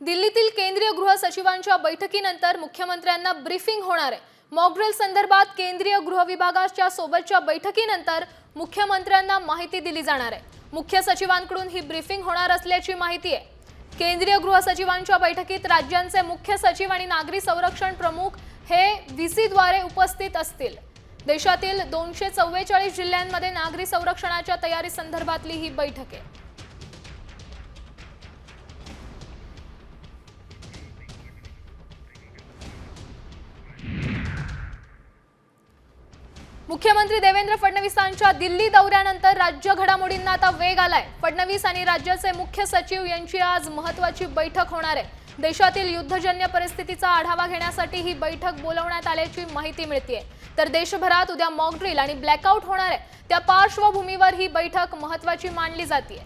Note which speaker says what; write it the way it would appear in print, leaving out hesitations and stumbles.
Speaker 1: दिल्लीतील केंद्रीय गृह सचिवांच्या बैठकीनंतर मुख्यमंत्र्यांना ब्रीफिंग होणार आहे। मॉकड्रिल संदर्भात केंद्रीय गृह विभागाच्या सोबतच्या बैठकीनंतर मुख्यमंत्र्यांना माहिती दिली जाणार आहे। मुख्य सचिवांकडून ही ब्रीफिंग होणार असल्याची माहिती आहे। केंद्रीय गृह सचिवांच्या बैठकीत राज्यांचे मुख्य सचिव आणि नागरी संरक्षण प्रमुख हे व्हीसी द्वारे उपस्थित असतील। देशातील 244 जिल्ह्यांमध्ये नागरी संरक्षणाच्या तयारी संदर्भातली ही बैठक आहे। मुख्यमंत्री देवेंद्र फडणवीसांच्या दिल्ली दौऱ्यानंतर राज्य घडामोडींना आता वेग आलाय। फडणवीस आणि राज्याचे मुख्य सचिव यांची आज महत्त्वाची बैठक होणार आहे। देशातील युद्धजन्य परिस्थितीचा आढावा घेण्यासाठी ही बैठक बोलवण्यात आल्याची माहिती मिळतेय। तर देशभरात उद्या मॉक ड्रिल आणि ब्लॅकआउट होणार आहे। त्या पार्श्वभूमीवर ही बैठक महत्त्वाची मानली जाते।